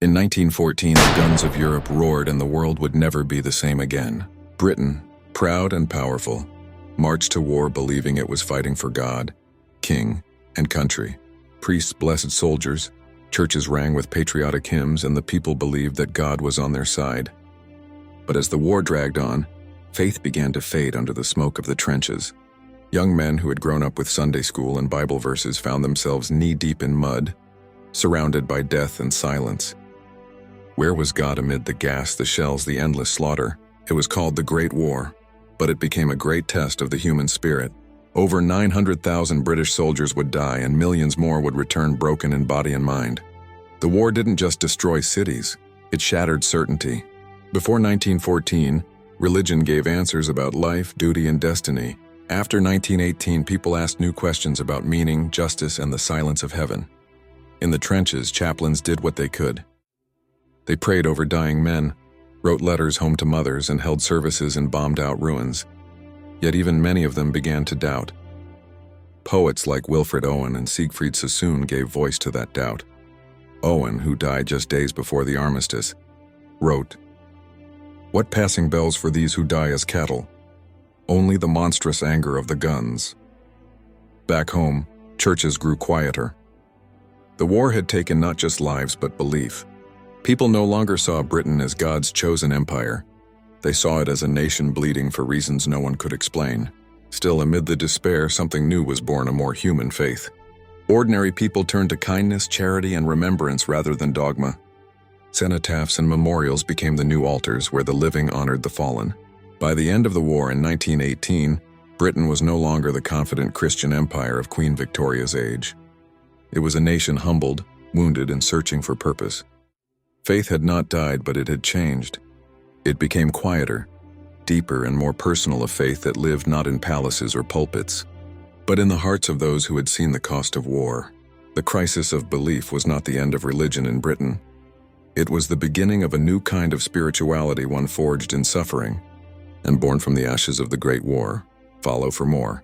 In 1914, the guns of Europe roared and the world would never be the same again. Britain, proud and powerful, marched to war believing it was fighting for God, king, and country. Priests blessed soldiers, churches rang with patriotic hymns, and the people believed that God was on their side. But as the war dragged on, faith began to fade under the smoke of the trenches. Young men who had grown up with Sunday school and Bible verses found themselves knee-deep in mud, surrounded by death and silence. Where was God amid the gas, the shells, the endless slaughter? It was called the Great War, but it became a great test of the human spirit. Over 900,000 British soldiers would die and millions more would return broken in body and mind. The war didn't just destroy cities, it shattered certainty. Before 1914, religion gave answers about life, duty, and destiny. After 1918, people asked new questions about meaning, justice, and the silence of heaven. In the trenches, chaplains did what they could. They prayed over dying men, wrote letters home to mothers, and held services in bombed-out ruins. Yet even many of them began to doubt. Poets like Wilfred Owen and Siegfried Sassoon gave voice to that doubt. Owen, who died just days before the armistice, wrote, "What passing bells for these who die as cattle? Only the monstrous anger of the guns." Back home, churches grew quieter. The war had taken not just lives but belief. People no longer saw Britain as God's chosen empire. They saw it as a nation bleeding for reasons no one could explain. Still, amid the despair, something new was born, a more human faith. Ordinary people turned to kindness, charity, and remembrance rather than dogma. Cenotaphs and memorials became the new altars where the living honored the fallen. By the end of the war in 1918, Britain was no longer the confident Christian empire of Queen Victoria's age. It was a nation humbled, wounded, and searching for purpose. Faith had not died, but it had changed. It became quieter, deeper, and more personal, a faith that lived not in palaces or pulpits, but in the hearts of those who had seen the cost of war. The crisis of belief was not the end of religion in Britain. It was the beginning of a new kind of spirituality, one forged in suffering, and born from the ashes of the Great War. Follow for more.